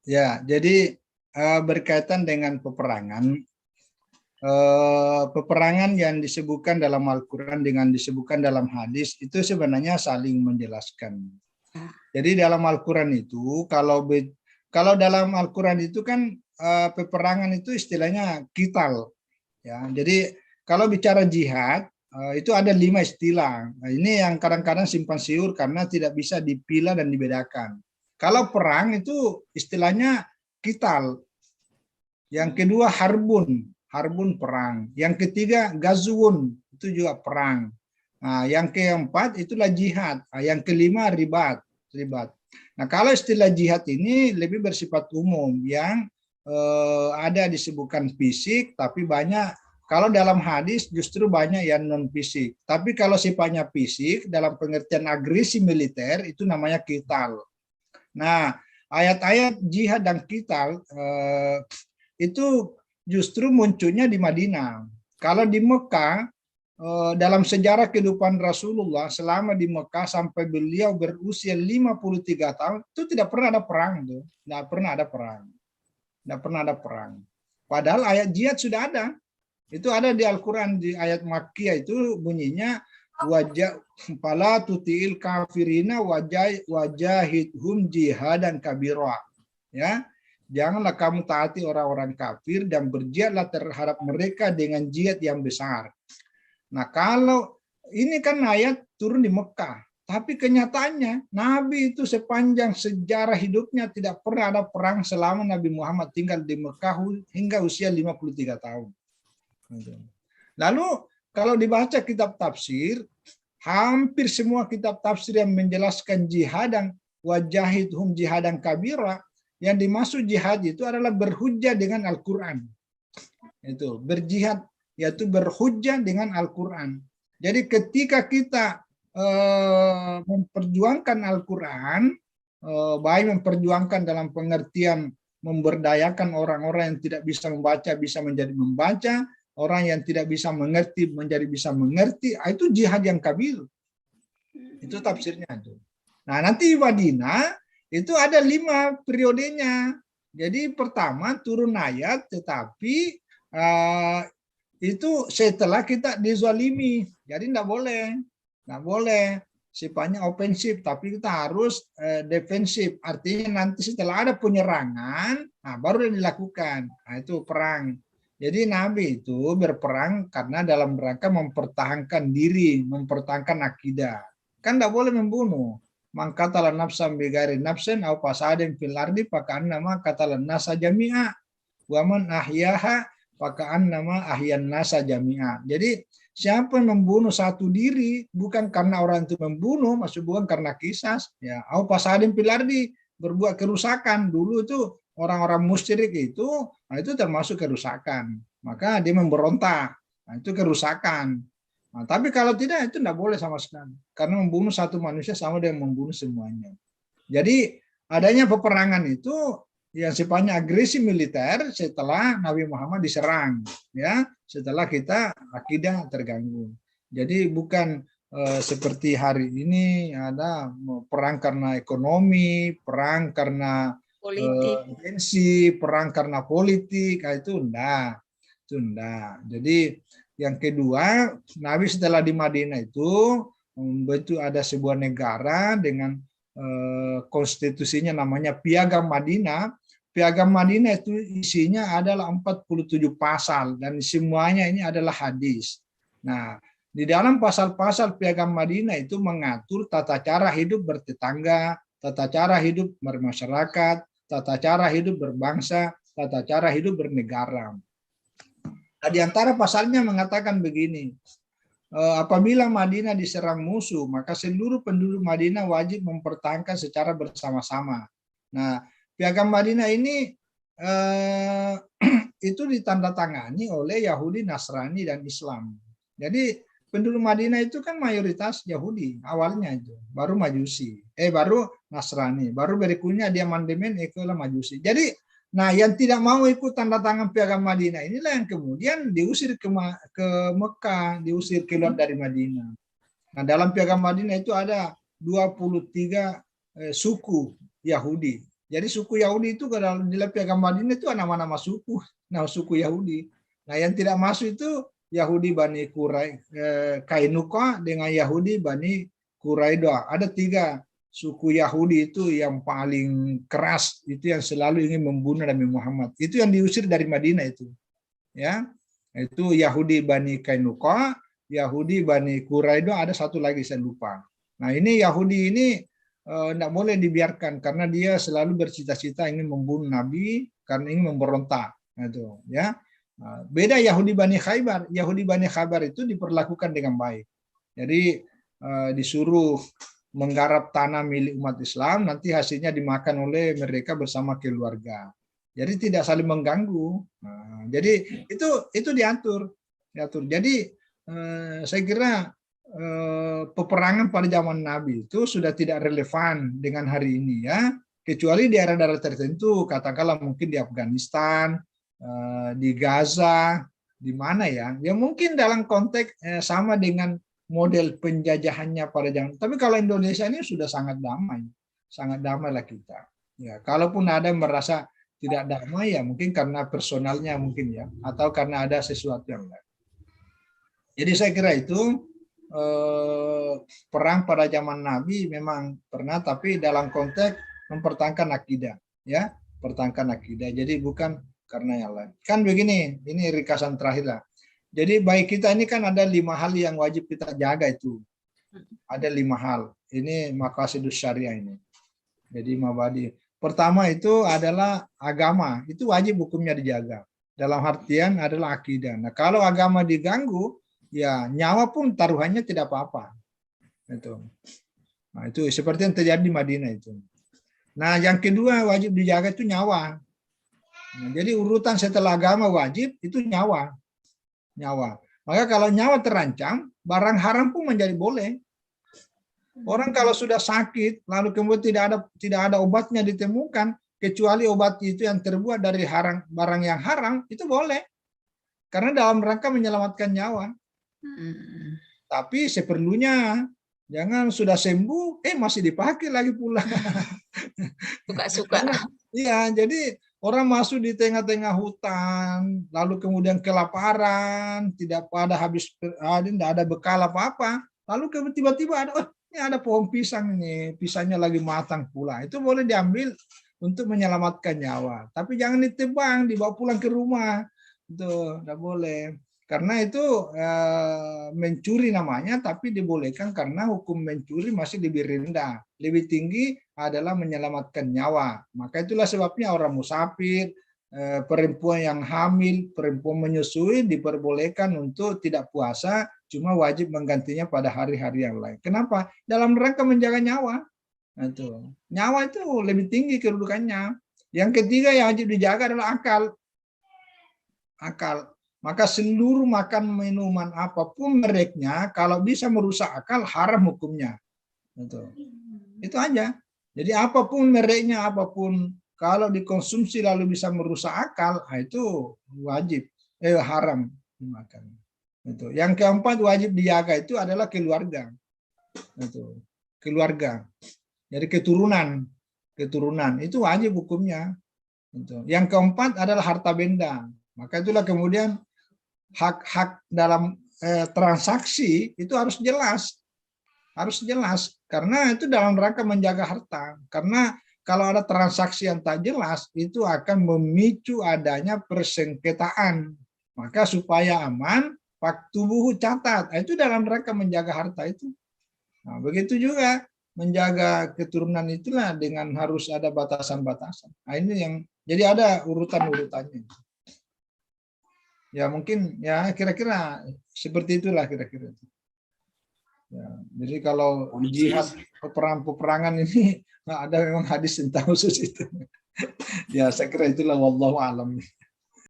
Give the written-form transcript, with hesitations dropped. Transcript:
Ya, jadi berkaitan dengan peperangan, peperangan yang disebutkan dalam Al-Quran dengan disebutkan dalam hadis itu sebenarnya saling menjelaskan. Jadi dalam Al-Quran itu kalau dalam Al-Quran itu kan peperangan itu istilahnya qital, ya. Jadi kalau bicara jihad itu ada 5 istilah. Nah, ini yang kadang-kadang simpang siur karena tidak bisa dipilah dan dibedakan. Kalau perang itu istilahnya qital. Yang kedua harbun, harbun perang. Yang ketiga gazwun, itu juga perang. Nah, yang keempat itulah jihad. Nah, yang kelima ribat, ribat. Nah, kalau istilah jihad ini lebih bersifat umum yang ada disebutkan fisik, tapi banyak kalau dalam hadis justru banyak yang non fisik. Tapi kalau sifatnya fisik dalam pengertian agresi militer itu namanya qital. Nah, ayat-ayat jihad dan qital itu justru munculnya di Madinah. Kalau di Mekah, dalam sejarah kehidupan Rasulullah selama di Mekah sampai beliau berusia 53 tahun, itu tidak pernah ada perang. Tuh. Tidak pernah ada perang. Tidak pernah ada perang. Padahal ayat jihad sudah ada. Itu ada di Al-Quran, di ayat Makkiyah itu bunyinya, wajah pala tutiil kafirina wajahidhum jihadan kabira, ya. Janganlah kamu taati orang-orang kafir dan berjihadlah terhadap mereka dengan jihad yang besar. Nah, kalau ini kan ayat turun di Mekah, tapi kenyataannya Nabi itu sepanjang sejarah hidupnya tidak pernah ada perang selama Nabi Muhammad tinggal di Mekah hingga usia 53 tahun. Lalu kalau dibaca kitab tafsir, hampir semua kitab tafsir yang menjelaskan jihad dan wajahidhum jihadan kabira, yang dimaksud jihad itu adalah berhujjah dengan Al-Quran. Itu berjihad yaitu berhujjah dengan Al-Quran. Jadi ketika kita memperjuangkan Al-Quran, baik memperjuangkan dalam pengertian memberdayakan orang-orang yang tidak bisa membaca bisa menjadi membaca, orang yang tidak bisa mengerti menjadi bisa mengerti, itu jihad yang kabir. Itu tafsirnya itu. Nah, nanti Madinah itu ada 5 periodenya. Jadi pertama turun ayat, tetapi itu setelah kita dizalimi. Jadi tidak boleh sifatnya ofensif, tapi kita harus defensif. Artinya nanti setelah ada penyerangan, nah baru dilakukan. Nah, itu perang. Jadi Nabi itu berperang karena dalam rangka mempertahankan diri, mempertahankan akidah. Kan tidak boleh membunuh. Man qatala nafsan bighairi nafsin aw fasadin fil ardi faka'annama qatala nasa jami'a wa man ahyaha faka'annama ahyan nasa jami'a. Jadi siapa yang membunuh satu diri bukan karena orang itu membunuh, maksud bukan karena kisas, ya, aw fasadin fil ardi, berbuat kerusakan. Dulu itu orang-orang musyrik itu, nah itu termasuk kerusakan. Maka dia memberontak, nah itu kerusakan. Nah, tapi kalau tidak itu tidak boleh sama sekali. Karena membunuh satu manusia sama dengan membunuh semuanya. Jadi adanya peperangan itu yang sifatnya agresi militer setelah Nabi Muhammad diserang, ya, setelah kita akidah terganggu. Jadi bukan seperti hari ini ada perang karena ekonomi, perang karena politik, perang karena politik, itu enggak. Itu enggak. Jadi yang kedua, Nabi setelah di Madinah itu membentuk ada sebuah negara dengan konstitusinya namanya Piagam Madinah. Piagam Madinah itu isinya adalah 47 pasal dan semuanya ini adalah hadis. Nah, di dalam pasal-pasal Piagam Madinah itu mengatur tata cara hidup bertetangga, tata cara hidup bermasyarakat, tata cara hidup berbangsa, tata cara hidup bernegara. Nah, di antara pasalnya mengatakan begini, apabila Madinah diserang musuh, maka seluruh penduduk Madinah wajib mempertahankan secara bersama-sama. Nah, Piagam Madinah ini itu ditandatangani oleh Yahudi, Nasrani, dan Islam. Jadi penduduk Madinah itu kan mayoritas Yahudi awalnya itu, baru Majusi, baru Nasrani, baru berikutnya dia amandemen itulah Majusi. Jadi, nah yang tidak mau ikut tanda tangan Piagam Madinah inilah yang kemudian diusir ke Mekah, diusir keluar dari Madinah. Nah dalam Piagam Madinah itu ada 23 suku Yahudi. Jadi suku Yahudi itu kalau di piagam Madinah itu nama-nama suku, nama suku Yahudi. Nah, yang tidak masuk itu Yahudi Bani Kainuka dengan Yahudi Bani Quraidah. Ada 3 suku Yahudi itu yang paling keras, itu yang selalu ingin membunuh Nabi Muhammad. Itu yang diusir dari Madinah itu. Ya. Itu Yahudi Bani Kainuka, Yahudi Bani Quraidah, ada satu lagi saya lupa. Nah, ini Yahudi ini tidak boleh dibiarkan karena dia selalu bercita-cita ingin membunuh Nabi karena ingin memberontak. Nah, itu, ya. Beda Yahudi Bani Khaybar. Yahudi Bani Khaybar itu diperlakukan dengan baik. Jadi disuruh menggarap tanah milik umat Islam, nanti hasilnya dimakan oleh mereka bersama keluarga. Jadi tidak saling mengganggu. Nah, jadi itu diatur. Jadi saya kira peperangan pada zaman Nabi itu sudah tidak relevan dengan hari ini, ya. Kecuali di daerah-daerah tertentu, katakanlah mungkin di Afghanistan, di Gaza, di mana ya? Ya mungkin dalam konteks sama dengan model penjajahannya pada zaman. Tapi kalau Indonesia ini sudah sangat damai lah kita. Ya, kalaupun ada yang merasa tidak damai ya mungkin karena personalnya mungkin ya, atau karena ada sesuatu yang lain. Jadi saya kira itu perang pada zaman Nabi memang pernah, tapi dalam konteks mempertahankan akidah, ya, pertahankan akidah. Jadi bukan karena yang lain. Kan begini, ini ringkasan terakhir lah. Jadi baik kita ini kan ada 5 hal yang wajib kita jaga itu. Ada 5 hal. Ini maqasidus syariah ini. Jadi mabadi. Pertama itu adalah agama. Itu wajib hukumnya dijaga. Dalam artian adalah akidah. Nah, kalau agama diganggu, ya nyawa pun taruhannya tidak apa-apa. Itu. Nah, itu seperti yang terjadi di Madinah itu. Nah, yang kedua wajib dijaga itu nyawa. Nah, jadi urutan setelah agama wajib itu nyawa. Maka kalau nyawa terancam, barang haram pun menjadi boleh. Orang kalau sudah sakit, lalu kemudian tidak ada obatnya ditemukan, kecuali obat itu yang terbuat dari barang yang haram, itu boleh. Karena dalam rangka menyelamatkan nyawa. Tapi seperlunya, jangan sudah sembuh, masih dipakai lagi pula. Suka-suka. Iya, jadi orang masuk di tengah-tengah hutan, lalu kemudian kelaparan, tidak ada bekal apa-apa, lalu tiba-tiba ini ada pohon pisang ini, pisangnya lagi matang pula. Itu boleh diambil untuk menyelamatkan nyawa, tapi jangan ditebang, dibawa pulang ke rumah. Itu tidak boleh. Karena itu mencuri namanya, tapi dibolehkan karena hukum mencuri masih lebih rendah. Lebih tinggi adalah menyelamatkan nyawa. Maka itulah sebabnya orang musafir, perempuan yang hamil, perempuan menyusui diperbolehkan untuk tidak puasa, cuma wajib menggantinya pada hari-hari yang lain. Kenapa? Dalam rangka menjaga nyawa. Nah, itu. Nyawa itu lebih tinggi kedudukannya. Yang ketiga yang wajib dijaga adalah akal. Maka seluruh makan minuman apapun mereknya, kalau bisa merusak akal, haram hukumnya. Itu aja. Jadi apapun mereknya, apapun kalau dikonsumsi lalu bisa merusak akal, itu wajib, haram dimakan. Itu. Yang keempat wajib dijaga itu adalah keluarga. Itu. Keluarga. Jadi keturunan itu wajib hukumnya. Itu. Yang keempat adalah harta benda. Maka itulah kemudian hak-hak dalam transaksi itu harus jelas karena itu dalam rangka menjaga harta. Karena kalau ada transaksi yang tak jelas itu akan memicu adanya persengketaan. Maka supaya aman, faktubuhu catat. Itu dalam rangka menjaga harta itu. Nah, begitu juga menjaga keturunan itulah dengan harus ada batasan-batasan. Nah, ini yang jadi ada urutan-urutannya. Ya mungkin ya kira-kira seperti itulah kira-kira. Ya, jadi kalau jihad peperangan ini ada memang hadis tentang khusus itu. Ya saya kira itulah wallahu alam.